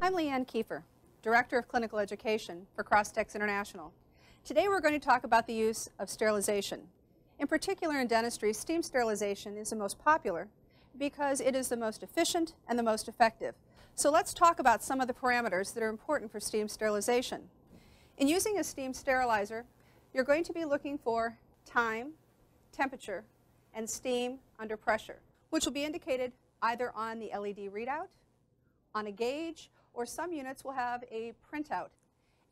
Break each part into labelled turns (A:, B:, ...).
A: I'm Leanne Kiefer, Director of Clinical Education for Crosstex International. Today we're going to talk about the use of sterilization. In particular in dentistry, steam sterilization is the most popular because it is the most efficient and the most effective. So let's talk about some of the parameters that are important for steam sterilization. In using a steam sterilizer, you're going to be looking for time, temperature, and steam under pressure, which will be indicated either on the LED readout, on a gauge, or some units will have a printout.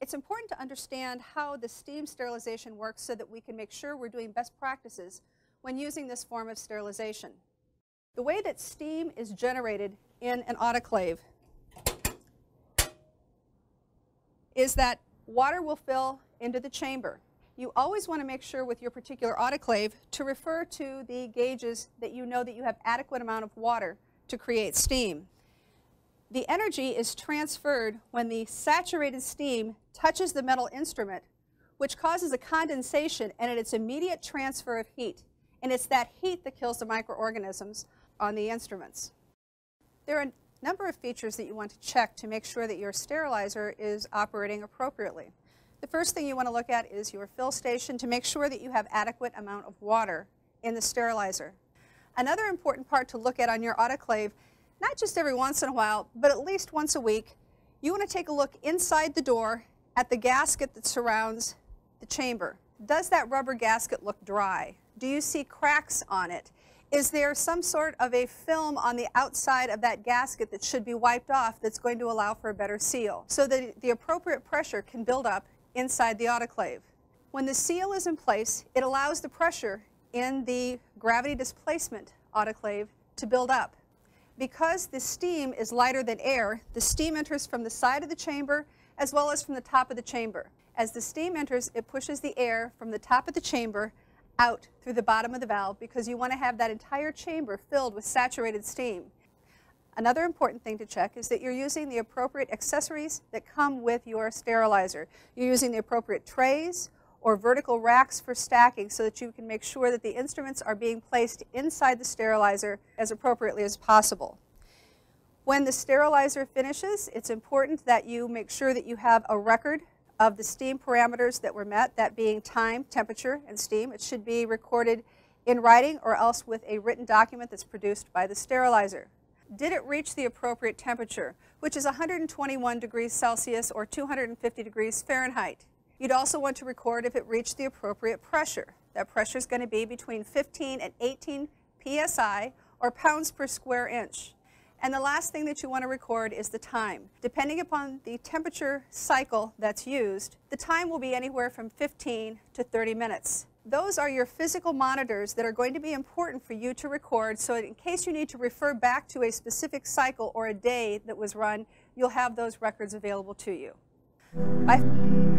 A: It's important to understand how the steam sterilization works so that we can make sure we're doing best practices when using this form of sterilization. The way that steam is generated in an autoclave is that water will fill into the chamber. You always want to make sure with your particular autoclave to refer to the gauges that you know that you have adequate amount of water to create steam. The energy is transferred when the saturated steam touches the metal instrument, which causes a condensation and its immediate transfer of heat. And it's that heat that kills the microorganisms on the instruments. There are a number of features that you want to check to make sure that your sterilizer is operating appropriately. The first thing you want to look at is your fill station to make sure that you have adequate amount of water in the sterilizer. Another important part to look at on your autoclave, not just every once in a while, but at least once a week, you want to take a look inside the door at the gasket that surrounds the chamber. Does that rubber gasket look dry? Do you see cracks on it? Is there some sort of a film on the outside of that gasket that should be wiped off that's going to allow for a better seal so that the appropriate pressure can build up inside the autoclave? When the seal is in place, it allows the pressure in the gravity displacement autoclave to build up. Because the steam is lighter than air, the steam enters from the side of the chamber as well as from the top of the chamber. As the steam enters, it pushes the air from the top of the chamber out through the bottom of the valve because you want to have that entire chamber filled with saturated steam. Another important thing to check is that you're using the appropriate accessories that come with your sterilizer. You're using the appropriate trays or vertical racks for stacking so that you can make sure that the instruments are being placed inside the sterilizer as appropriately as possible. When the sterilizer finishes, it's important that you make sure that you have a record of the steam parameters that were met, that being time, temperature, and steam. It should be recorded in writing or else with a written document that's produced by the sterilizer. Did it reach the appropriate temperature, which is 121 degrees Celsius or 250 degrees Fahrenheit? You'd also want to record if it reached the appropriate pressure. That pressure is going to be between 15 and 18 psi or pounds per square inch. And the last thing that you want to record is the time. Depending upon the temperature cycle that's used, the time will be anywhere from 15 to 30 minutes. Those are your physical monitors that are going to be important for you to record so in case you need to refer back to a specific cycle or a day that was run, you'll have those records available to you. Bye.